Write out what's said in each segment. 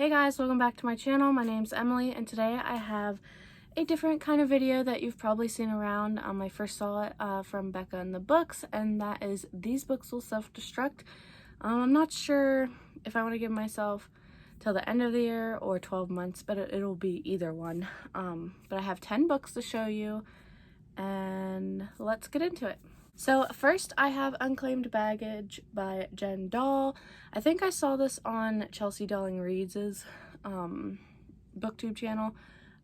Hey guys, welcome back to my channel. My name's Emily and today I have a different kind of video that you've probably seen around. I first saw it from Becca in the books, and that is These Books Will Self-Destruct. I'm not sure if I want to give myself till the end of the year or 12 months, but it'll be either one. But I have 10 books to show you and let's get into it. So first I have Unclaimed Baggage by Jen Dahl. I think I saw this on Chelsea Darling Reads' booktube channel,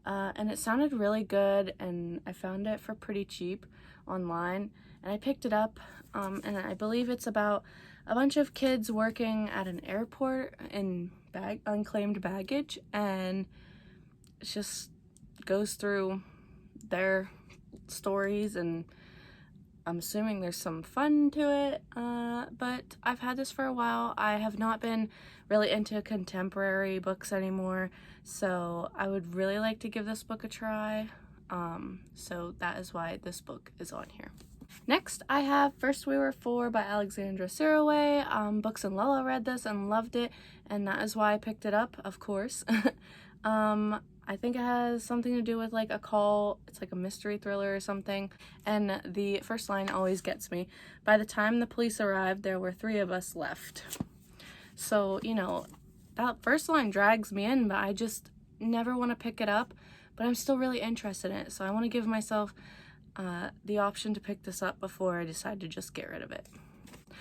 and it sounded really good, and I found it for pretty cheap online, and I picked it up, and I believe it's about a bunch of kids working at an airport in unclaimed baggage, and it just goes through their stories, and I'm assuming there's some fun to it, but I've had this for a while. I have not been really into contemporary books anymore, so I would really like to give this book a try, so that is why this book is on here. Next, I have First We Were Four by Alexandra Siraway. Books and Lella read this and loved it, and that is why I picked it up, of course. I think it has something to do with like a call. It's like a mystery thriller or something. And the first line always gets me. By the time the police arrived, there were 3 of us left. So, you know, that first line drags me in, but I just never want to pick it up. But I'm still really interested in it. So I want to give myself the option to pick this up before I decide to just get rid of it.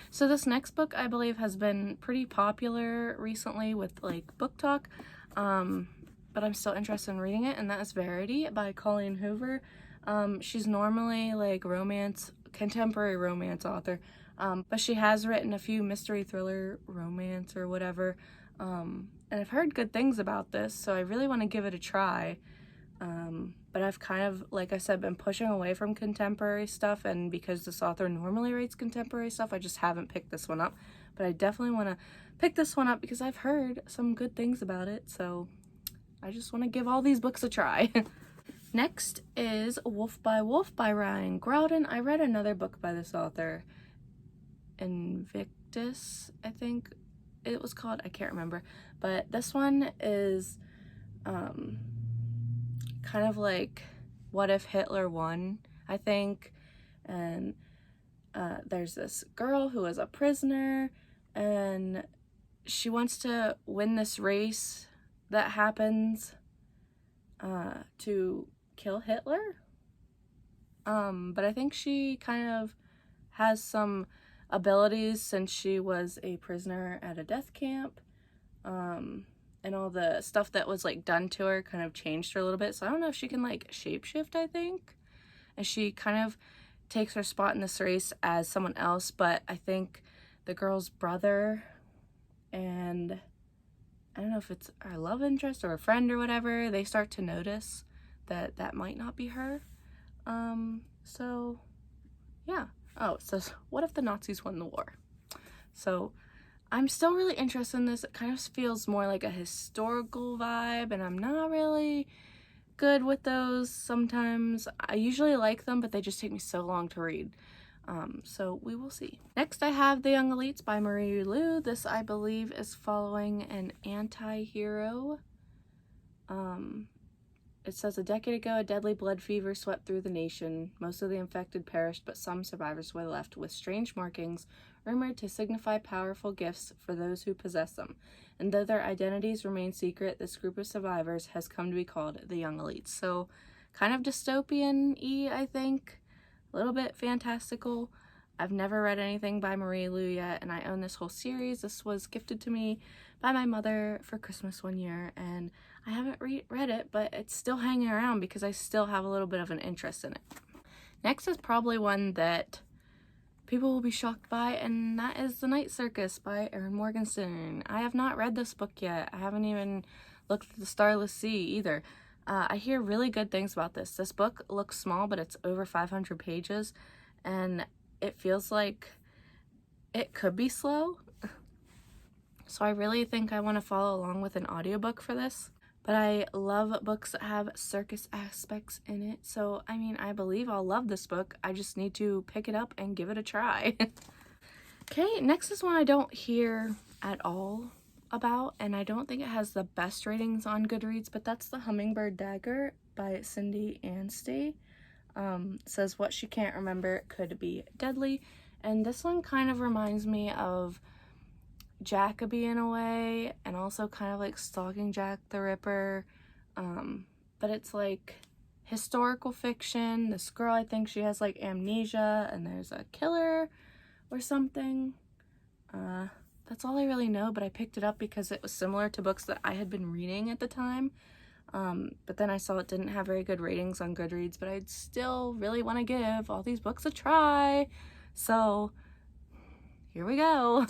So this next book, I believe, has been pretty popular recently with like book talk. But I'm still interested in reading it, and that is Verity by Colleen Hoover. She's normally like contemporary romance author, but she has written a few mystery thriller romance or whatever, and I've heard good things about this, so I really want to give it a try, but I've kind of, like I said, been pushing away from contemporary stuff, and because this author normally writes contemporary stuff, I just haven't picked this one up, but I definitely want to pick this one up because I've heard some good things about it, so I just want to give all these books a try. Next is Wolf by Ryan Groudon. I read another book by this author, Invictus, I think it was called. I can't remember. But this one is kind of like What If Hitler Won, I think. And there's this girl who is a prisoner, and she wants to win this race that happens to kill Hitler, but I think she kind of has some abilities since she was a prisoner at a death camp, and all the stuff that was like done to her kind of changed her a little bit, so I don't know if she can like shapeshift, I think, and she kind of takes her spot in this race as someone else, but I think the girl's brother and I don't know if it's our love interest or a friend or whatever, they start to notice that that might not be her. So yeah. Oh, it says, what if the Nazis won the war? So I'm still really interested in this. It kind of feels more like a historical vibe, and I'm not really good with those sometimes. I usually like them, but they just take me so long to read. So we will see. Next I have The Young Elites by Marie Lu. This, I believe, is following an anti-hero. It says, a decade ago, a deadly blood fever swept through the nation. Most of the infected perished, but some survivors were left with strange markings rumored to signify powerful gifts for those who possess them. And though their identities remain secret, this group of survivors has come to be called the Young Elites. So kind of dystopian-y, I think. A little bit fantastical. I've never read anything by Marie Lu yet, and I own this whole series. This was gifted to me by my mother for Christmas one year, and I haven't read it, but it's still hanging around because I still have a little bit of an interest in it. Next is probably one that people will be shocked by, and that is The Night Circus by Erin Morgenstern. I have not read this book yet. I haven't even looked at the Starless Sea either. I hear really good things about this. This book looks small, but it's over 500 pages, and it feels like it could be slow. So I really think I want to follow along with an audiobook for this. But I love books that have circus aspects in it, so I mean, I believe I'll love this book. I just need to pick it up and give it a try. Okay, next is one I don't hear at all about, and I don't think it has the best ratings on Goodreads, but that's the Hummingbird Dagger by Cindy Anstey. Says what she can't remember could be deadly, and this one kind of reminds me of Jacoby in a way, and also kind of like Stalking Jack the Ripper, but it's like historical fiction. This girl, I think she has like amnesia, and there's a killer or something. That's all I really know, but I picked it up because it was similar to books that I had been reading at the time. But then I saw it didn't have very good ratings on Goodreads, but I'd still really want to give all these books a try. So here we go.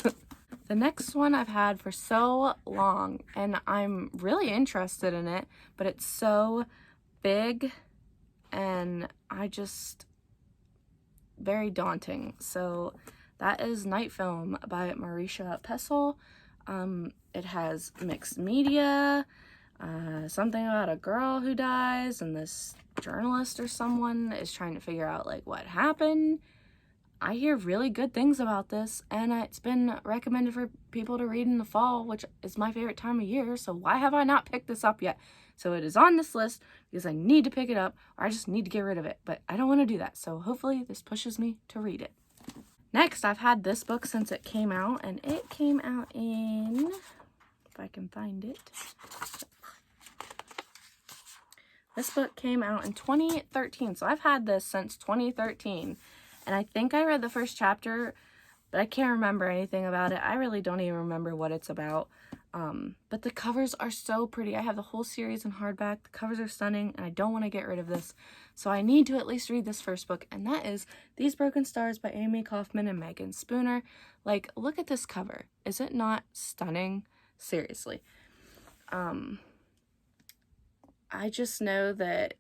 The next one I've had for so long, and I'm really interested in it, but it's so big and very daunting. So that is Night Film by Marisha Pessel. It has mixed media, something about a girl who dies, and this journalist or someone is trying to figure out like what happened. I hear really good things about this, and it's been recommended for people to read in the fall, which is my favorite time of year, so why have I not picked this up yet? So it is on this list because I need to pick it up, or I just need to get rid of it, but I don't want to do that, so hopefully this pushes me to read it. Next, I've had this book since it came out, and it came out in, if I can find it, this book came out in 2013, so I've had this since 2013, and I think I read the first chapter, but I can't remember anything about it. I really don't even remember what it's about, but the covers are so pretty. I have the whole series in hardback. The covers are stunning, and I don't want to get rid of this, so I need to at least read this first book, and that is These Broken Stars by Amy Kaufman and Megan Spooner. Like, look at this cover. Is it not stunning? Seriously. I just know that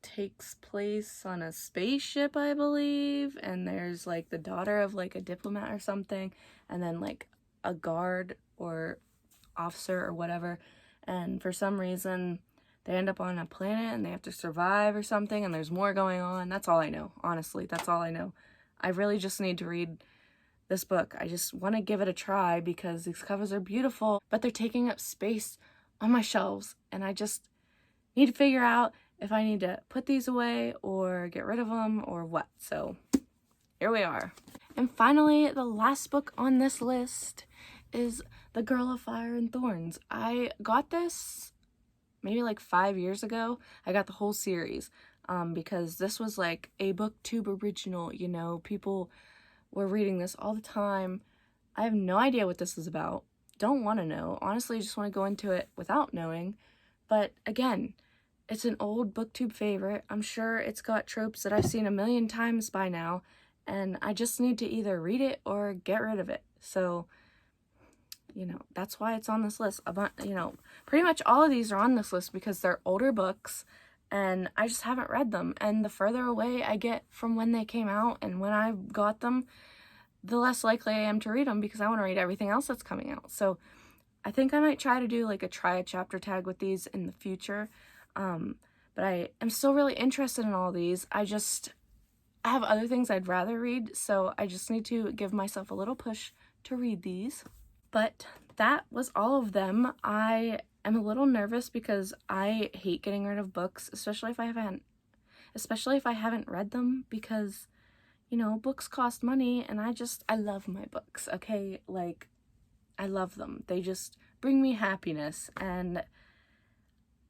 takes place on a spaceship, I believe, and there's like the daughter of like a diplomat or something, and then like a guard or officer or whatever, and for some reason they end up on a planet and they have to survive or something, and there's more going on. That's all I know. Honestly, that's all I know. I really just need to read this book. I just want to give it a try because these covers are beautiful, but they're taking up space on my shelves, and I just need to figure out if I need to put these away or get rid of them or what. So here we are. And finally, the last book on this list is The Girl of Fire and Thorns. I got this maybe like 5 years ago. I got the whole series because this was like a booktube original, you know, people were reading this all the time. I have no idea what this is about. Don't want to know. Honestly, just want to go into it without knowing. But again, it's an old booktube favorite. I'm sure it's got tropes that I've seen a million times by now, and I just need to either read it or get rid of it. So, you know, that's why it's on this list. You know, pretty much all of these are on this list because they're older books, and I just haven't read them. And the further away I get from when they came out and when I got them, the less likely I am to read them because I want to read everything else that's coming out. So I think I might try to do like a try a chapter tag with these in the future. But I am still really interested in all these. I have other things I'd rather read, so I just need to give myself a little push to read these. But that was all of them. I am a little nervous because I hate getting rid of books, especially if I haven't read them, because, you know, books cost money, and I love my books, okay? Like, I love them. They just bring me happiness, and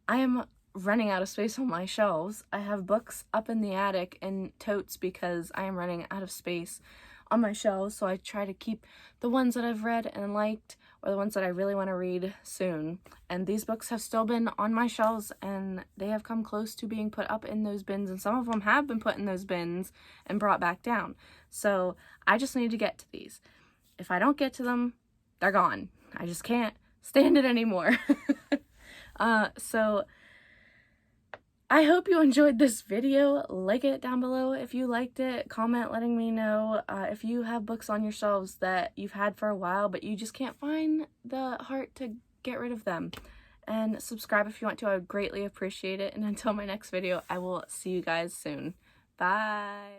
I am running out of space on my shelves. I have books up in the attic in totes because I am running out of space on my shelves, so I try to keep the ones that I've read and liked, or the ones that I really want to read soon. And these books have still been on my shelves, and they have come close to being put up in those bins, and some of them have been put in those bins and brought back down. So I just need to get to these. If I don't get to them, they're gone. I just can't stand it anymore. So I hope you enjoyed this video. Like it down below if you liked it. Comment letting me know if you have books on your shelves that you've had for a while but you just can't find the heart to get rid of them. And subscribe if you want to. I would greatly appreciate it. And until my next video, I will see you guys soon. Bye!